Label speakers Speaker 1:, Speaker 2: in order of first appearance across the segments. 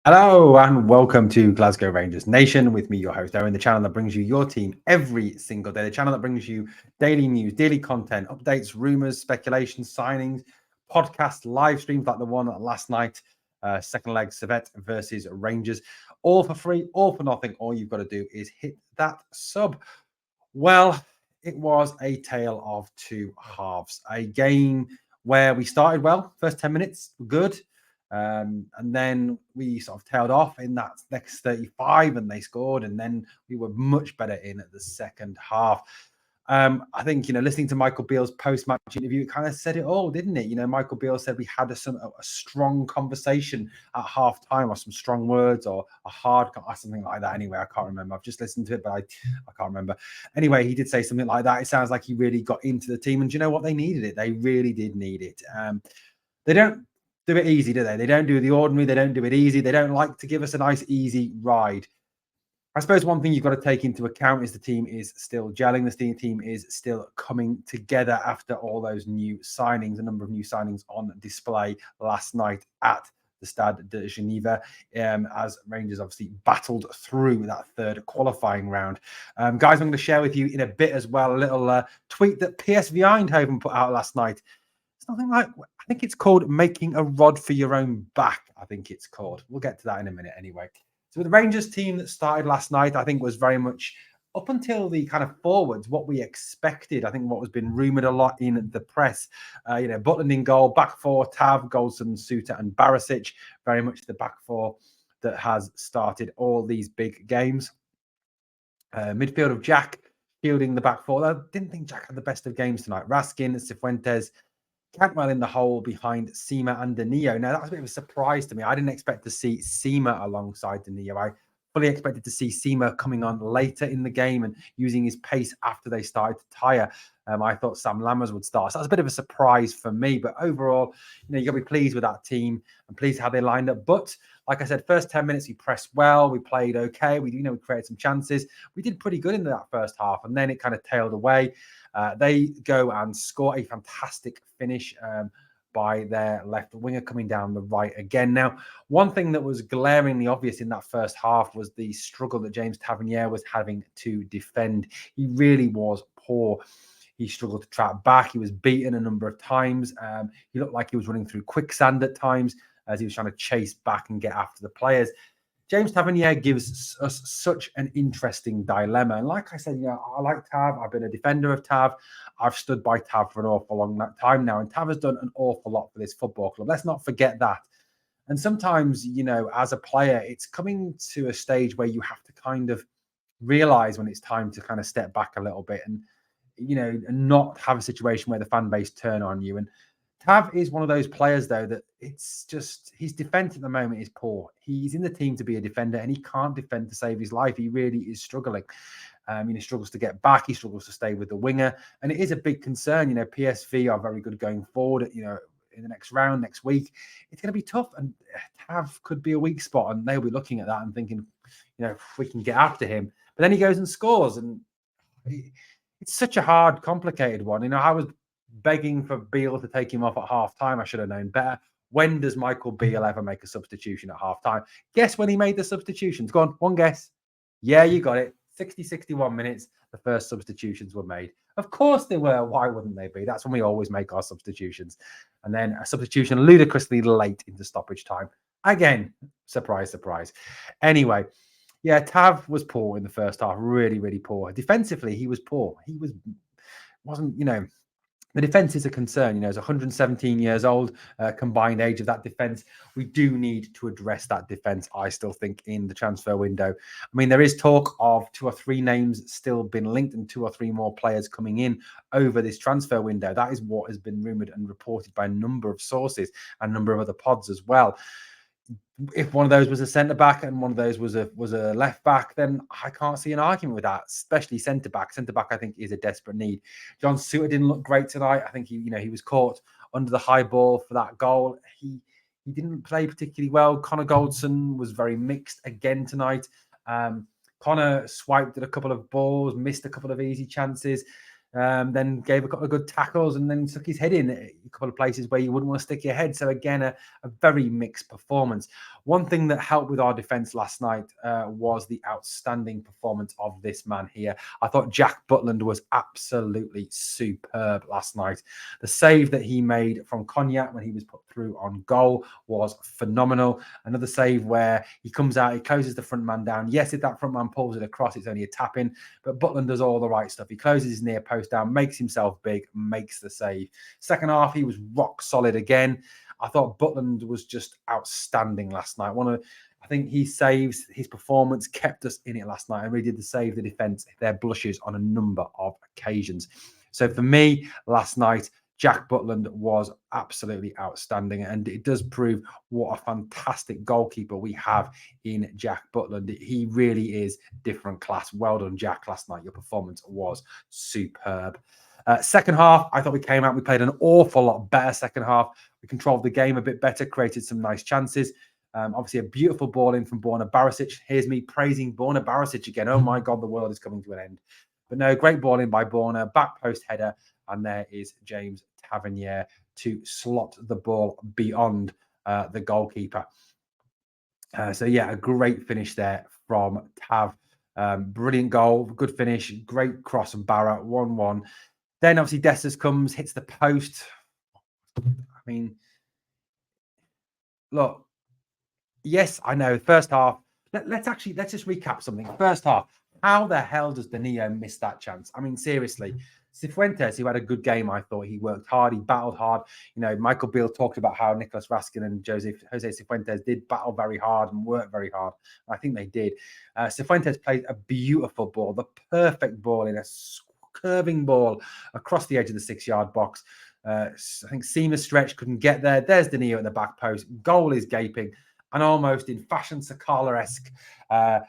Speaker 1: Hello and welcome to Glasgow Rangers Nation with me, your host, Owen, the channel that brings you your team every single day, the channel that brings you daily news, daily content, updates, rumours, speculations, signings, podcasts, live streams like the one last night, second leg Servette versus Rangers, all for free, all for nothing. All you've got to do is hit that sub. Well, it was a tale of two halves, a game where we started well, first 10 minutes, good. And then we sort of tailed off in that next 35 and they scored. And then we were much better in the second half. I think, listening to Michael Beale's post-match interview, it kind of said it all, didn't it? Michael Beale said we had a strong conversation at half-time, or some strong words, or or something like that. Anyway, I can't remember. I've just listened to it, but I can't remember. Anyway, he did say something like that. It sounds like he really got into the team. And do you know what? They needed it. They really did need it. They don't do it easy, do they? They don't do the ordinary. They don't do it easy. They don't like to give us a nice, easy ride. I suppose one thing you've got to take into account is the team is still gelling. The team is still coming together after all those new signings, a number of new signings on display last night at the Stade de Geneva, as Rangers obviously battled through that third qualifying round. Guys, I'm going to share with you in a bit as well a little tweet that PSV Eindhoven put out last night. It's nothing like, I think it's called making a rod for your own back, I think it's called. We'll get to that in a minute anyway. So the Rangers team that started last night, I think was very much up until the kind of forwards, what we expected. I think what was been rumoured a lot in the press. Butland in goal, back four, Tav, Goldson, Suter and Barisic. Very much the back four that has started all these big games. Midfield of Jack fielding the back four. I didn't think Jack had the best of games tonight. Raskin, Cifuentes, Cantwell in the hole behind Sima and Danilo. Now, that was a bit of a surprise to me. I didn't expect to see Sima alongside Danilo. I fully expected to see Sima coming on later in the game and using his pace after they started to tire. I thought Sam Lammers would start. So that was a bit of a surprise for me. But overall, you got to be pleased with that team and pleased how they lined up. But like I said, first 10 minutes, we pressed well. We played okay. We created some chances. We did pretty good in that first half. And then it kind of tailed away. They go and score a fantastic finish by their left winger coming down the right again. Now, one thing that was glaringly obvious in that first half was the struggle that James Tavernier was having to defend. He really was poor. He struggled to track back. He was beaten a number of times. He looked like he was running through quicksand at times as he was trying to chase back and get after the players. James Tavernier gives us such an interesting dilemma. And like I said, I like Tav. I've been a defender of Tav. I've stood by Tav for an awful long time now. And Tav has done an awful lot for this football club. Let's not forget that. And sometimes, as a player, it's coming to a stage where you have to kind of realize when it's time to kind of step back a little bit and, and not have a situation where the fan base turn on you. And Tav is one of those players, though, that it's just his defense at the moment is poor. He's in the team to be a defender and he can't defend to save his life. He really is struggling. He struggles to get back. He struggles to stay with the winger. And it is a big concern. PSV are very good going forward, in the next round, next week. It's going to be tough. And Tav could be a weak spot. And they'll be looking at that and thinking, if we can get after him. But then he goes and scores. And it's such a hard, complicated one. I was begging for Beale to take him off at half-time. I should have known better. When does Michael Beale ever make a substitution at half-time? Guess when he made the substitutions. Go on, one guess. Yeah, you got it. 60, 61 minutes, the first substitutions were made. Of course they were. Why wouldn't they be? That's when we always make our substitutions. And then a substitution ludicrously late into stoppage time. Again, surprise, surprise. Anyway, yeah, Tav was poor in the first half. Really, really poor. Defensively, he was poor. He wasn't. The defense is a concern. As 117 years old, combined age of that defense. We do need to address that defense, I still think, in the transfer window. I mean, there is talk of 2 or 3 names still been linked and 2 or 3 more players coming in over this transfer window. That is what has been rumoured and reported by a number of sources and a number of other pods as well. If one of those was a centre back and one of those was a left back, then I can't see an argument with that. Especially centre back. Centre back, I think, is a desperate need. John Suter didn't look great tonight. I think he was caught under the high ball for that goal. He didn't play particularly well. Connor Goldson was very mixed again tonight. Connor swiped at a couple of balls, missed a couple of easy chances. then gave a couple of good tackles and then stuck his head in a couple of places where you wouldn't want to stick your head. So again, a very mixed performance. One thing that helped with our defence last night was the outstanding performance of this man here. I thought Jack Butland was absolutely superb last night. The save that he made from Cognac when he was put through on goal was phenomenal. Another save where he comes out, he closes the front man down. Yes, if that front man pulls it across, it's only a tap in, but Butland does all the right stuff. He closes his near post down, makes himself big, makes the save. Second half, he was rock solid again. I thought Butland was just outstanding last night. I think he saves, his performance kept us in it last night. And really did the save the defence, their blushes on a number of occasions. So for me, last night, Jack Butland was absolutely outstanding. And it does prove what a fantastic goalkeeper we have in Jack Butland. He really is different class. Well done, Jack, last night. Your performance was superb. Second half, I thought we came out, we played an awful lot better second half. We controlled the game a bit better, created some nice chances. Obviously, a beautiful ball in from Borna Barisic. Here's me praising Borna Barisic again. Oh my God, the world is coming to an end. But no, great ball in by Borna, back post header. And there is James Tavernier to slot the ball beyond the goalkeeper. So yeah, a great finish there from Tav. Brilliant goal, good finish, great cross from Barra, 1-1. Then obviously Dessers comes, hits the post. I mean, look, yes, I know. First half, let's just recap something. First half, how the hell does Danilo miss that chance? I mean, seriously. Cifuentes, who had a good game, I thought he worked hard, he battled hard. You know, Michael Beale talked about how Nicolas Raskin and Jose Cifuentes did battle very hard and work very hard. I think they did. Cifuentes played a beautiful ball, the perfect ball in a curving ball across the edge of the 6-yard box. I think Seema stretch, couldn't get there. There's Danilo at the back post. Goal is gaping. And almost in fashion Sakala-esque fashion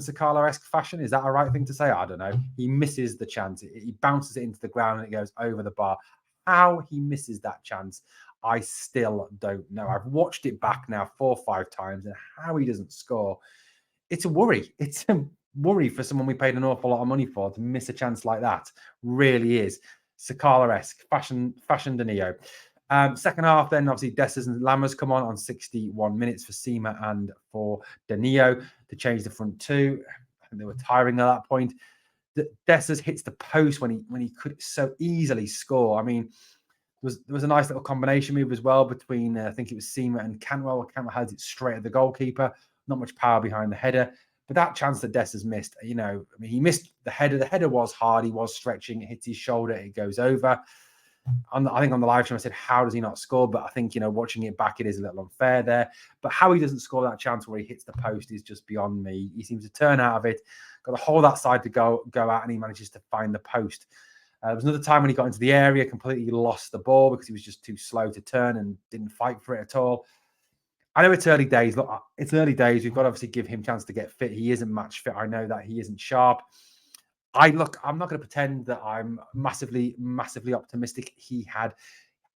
Speaker 1: Sakala-esque fashion. Is that a right thing to say? I don't know. He misses the chance. He bounces it into the ground and it goes over the bar. How he misses that chance, I still don't know. I've watched it back now 4 or 5 times, and how he doesn't score, it's a worry. It's a worry for someone we paid an awful lot of money for to miss a chance like that. Really is. Sakala-esque fashion Danilo. Second half, then obviously Dessers and Lammers come on 61 minutes for Seema and for Danilo to change the front two. I think they were tiring at that point. Dessers hits the post when he could so easily score. I mean, there was a nice little combination move as well between I think it was Seema and Cantwell. Cantwell has it straight at the goalkeeper. Not much power behind the header. But that chance that Dessers missed, you know, I mean, he missed the header. The header was hard. He was stretching. It hits his shoulder. It goes over. I think on the live stream I said, how does he not score? But I think, you know, watching it back, it is a little unfair there. But how he doesn't score that chance where he hits the post is just beyond me. He seems to turn out of it, got the whole that side to go out, and he manages to find the post. There was another time when he got into the area, completely lost the ball because he was just too slow to turn and didn't fight for it at all. I know it's early days. Look, it's early days. We've got to obviously give him a chance to get fit. He isn't match fit. I know that he isn't sharp. I'm not going to pretend that I'm massively optimistic.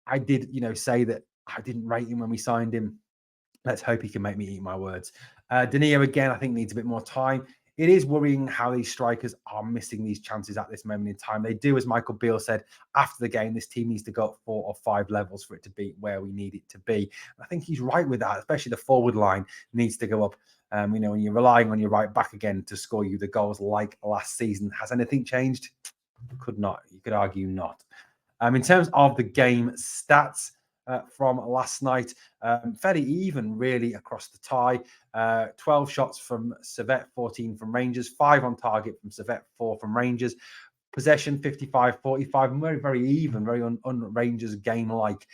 Speaker 1: I did, you know, say that I didn't rate him when we signed him. Let's hope he can make me eat my words. Danilo, again, I think needs a bit more time. It is worrying how these strikers are missing these chances at this moment in time. They do, as Michael Beale said after the game, this team needs to go up 4 or 5 levels for it to be where we need it to be. I think he's right with that, especially the forward line needs to go up. You know, when you're relying on your right back again to score you the goals like last season. Has anything changed? Could not. You could argue not. In terms of the game stats from last night, fairly even really across the tie. 12 shots from Servette, 14 from Rangers, 5 on target from Servette, 4 from Rangers. Possession 55-45, very, very even, very un-Rangers game-like.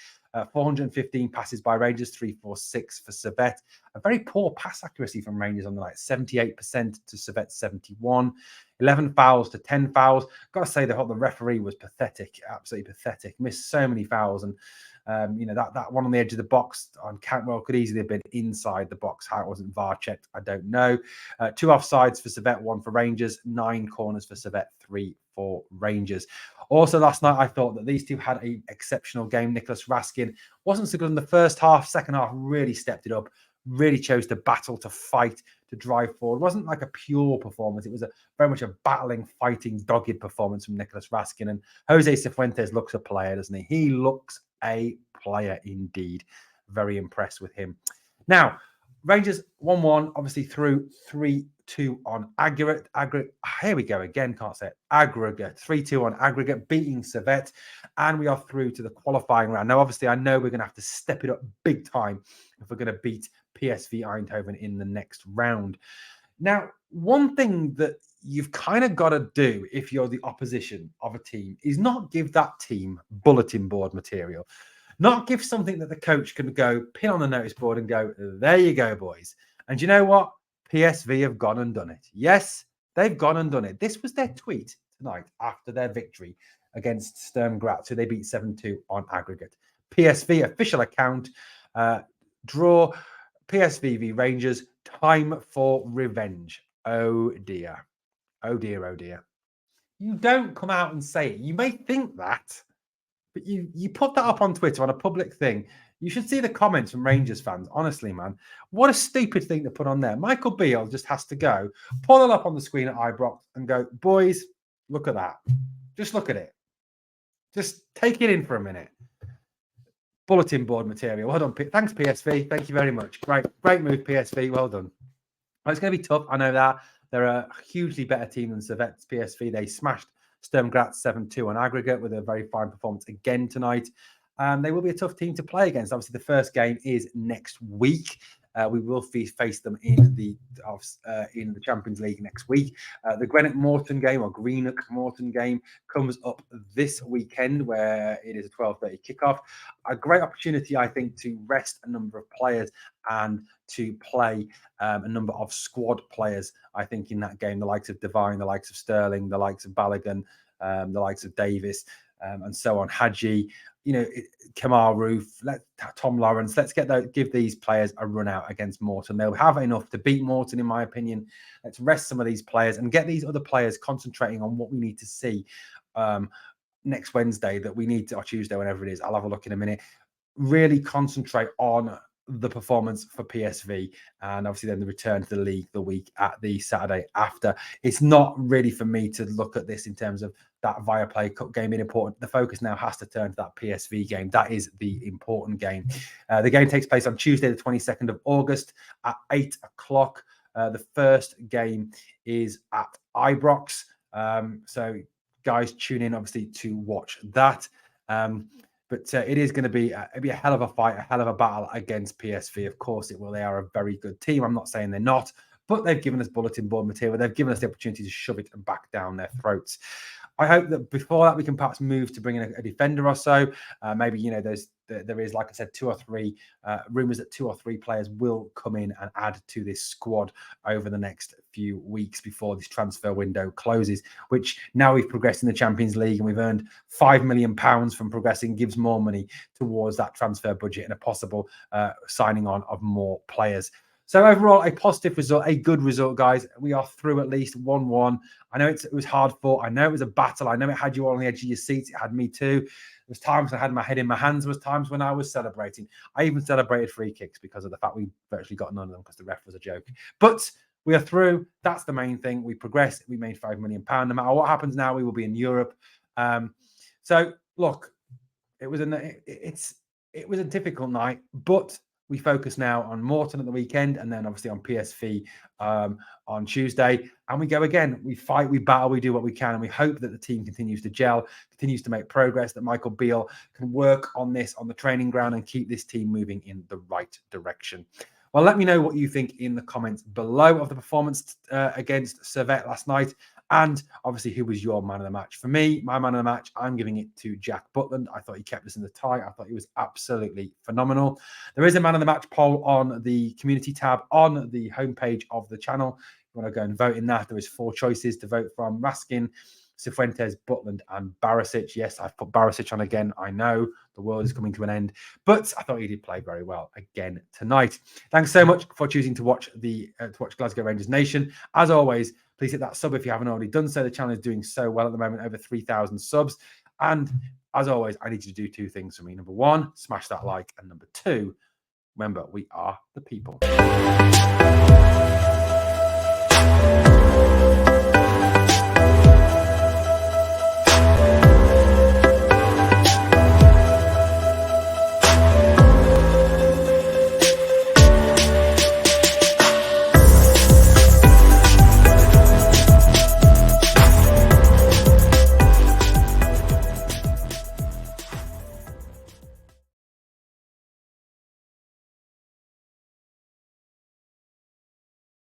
Speaker 1: 415 passes by Rangers, 346 for Servette. A very poor pass accuracy from Rangers on the night, 78% to Servette 71. 11 fouls to 10 fouls. Got to say, the referee was pathetic, absolutely pathetic. Missed so many fouls, and you know, that one on the edge of the box on Cantwell could easily have been inside the box. How it wasn't VAR checked, I don't know. 2 offsides for Servette, 1 for Rangers. 9 corners for Servette, 3 for Rangers. Also last night, I thought that these two had an exceptional game. Nicolas Raskin wasn't so good in the first half. Second half really stepped it up. really chose to battle, to fight, to drive forward. It wasn't like a pure performance. It was very much a battling, fighting, dogged performance from Nicolas Raskin. And Jose Cifuentes looks a player, doesn't he? He looks a player indeed. Very impressed with him. Now, Rangers 1-1, obviously through 3-2 on aggregate. Here we go again, can't say it. Aggregate. 3-2 on aggregate, beating Servette. And we are through to the qualifying round. Now, obviously, I know we're going to have to step it up big time if we're going to beat PSV Eindhoven in the next round. Now, one thing that you've kind of got to do if you're the opposition of a team is not give that team bulletin board material. Not give something that the coach can go pin on the notice board and go, there you go, boys. And you know what? PSV have gone and done it. Yes, they've gone and done it. This was their tweet tonight after their victory against Sturm Graz, who they beat 7-2 on aggregate. PSV official account, draw PSV v Rangers, time for revenge. Oh dear. Oh dear, oh dear. You don't come out and say it. You may think that, but you put that up on Twitter on a public thing. You should see the comments from Rangers fans. Honestly, man, what a stupid thing to put on there. Michael Beale just has to go, pull it up on the screen at Ibrox and go, boys, look at that. Just look at it. Just take it in for a minute. Bulletin board material. Well done. Thanks, PSV. Thank you very much. Great move, PSV. Well done. Well, it's going to be tough. I know that. They're a hugely better team than Servette's PSV. They smashed Sturm Graz 7-2 on aggregate with a very fine performance again tonight. They will be a tough team to play against. Obviously, the first game is next week. We will face them in the Champions League next week. The Greenock Morton game comes up this weekend, where it is a 12:30 kickoff. A great opportunity, I think, to rest a number of players and to play a number of squad players. I think in that game, the likes of Devine, the likes of Sterling, the likes of Balogun, the likes of Davis, and so on. Hadji. Kamar Roof, Tom Lawrence. Let's give these players a run out against Morton. They'll have enough to beat Morton, in my opinion. Let's rest some of these players and get these other players concentrating on what we need to see next Wednesday, or Tuesday, whenever it is. I'll have a look in a minute. Really concentrate on the performance for PSV, and obviously then the return to the league the week at the Saturday after. It's not really for me to look at this in terms of that Viaplay Cup game being important. The focus now has to turn to that PSV game. That is the important game. The game takes place on Tuesday, the 22nd of August at 8 o'clock. The first game is at Ibrox. So guys, tune in obviously to watch that. But it is going to be a hell of a fight, a hell of a battle against PSV. Of course it will. They are a very good team. I'm not saying they're not, but they've given us bulletin board material. They've given us the opportunity to shove it back down their throats. I hope that before that we can perhaps move to bring in a defender or so. Maybe, there is, like I said, 2 or 3 rumours that 2 or 3 players will come in and add to this squad over the next few weeks before this transfer window closes, which now we've progressed in the Champions League and we've earned £5 million from progressing, gives more money towards that transfer budget and a possible signing on of more players. So overall, a positive result, a good result, guys. We are through at least 1-1. I know it was hard fought. I know it was a battle. I know it had you all on the edge of your seats. It had me too. There was times I had my head in my hands. There was times when I was celebrating. I even celebrated free kicks because of the fact we virtually got none of them because the ref was a joke. But we are through. That's the main thing. We progressed. We made £5 million. No matter what happens now, we will be in Europe. So look, it was a difficult night, but we focus now on Morton at the weekend and then obviously on PSV on Tuesday. And we go again. We fight, we battle, we do what we can. And we hope that the team continues to gel, continues to make progress, that Michael Beale can work on this on the training ground and keep this team moving in the right direction. Well, let me know what you think in the comments below of the performance against Servette last night. And obviously, who was your man of the match? For me, my man of the match, I'm giving it to Jack Butland. I thought he kept us in the tie. I thought he was absolutely phenomenal. There is a man of the match poll on the community tab on the homepage of the channel. If you want to go and vote in that, there is 4 choices to vote from: Raskin, Cifuentes, Butland, and Barisic. Yes, I've put Barisic on again. I know the world is coming to an end, but I thought he did play very well again tonight. Thanks so much for choosing to watch Glasgow Rangers Nation. As always, please hit that sub if you haven't already done so. The channel is doing so well at the moment, over 3,000 subs. And as always, I need you to do 2 things for me. Number 1, smash that like, and number 2, Remember, we are the people.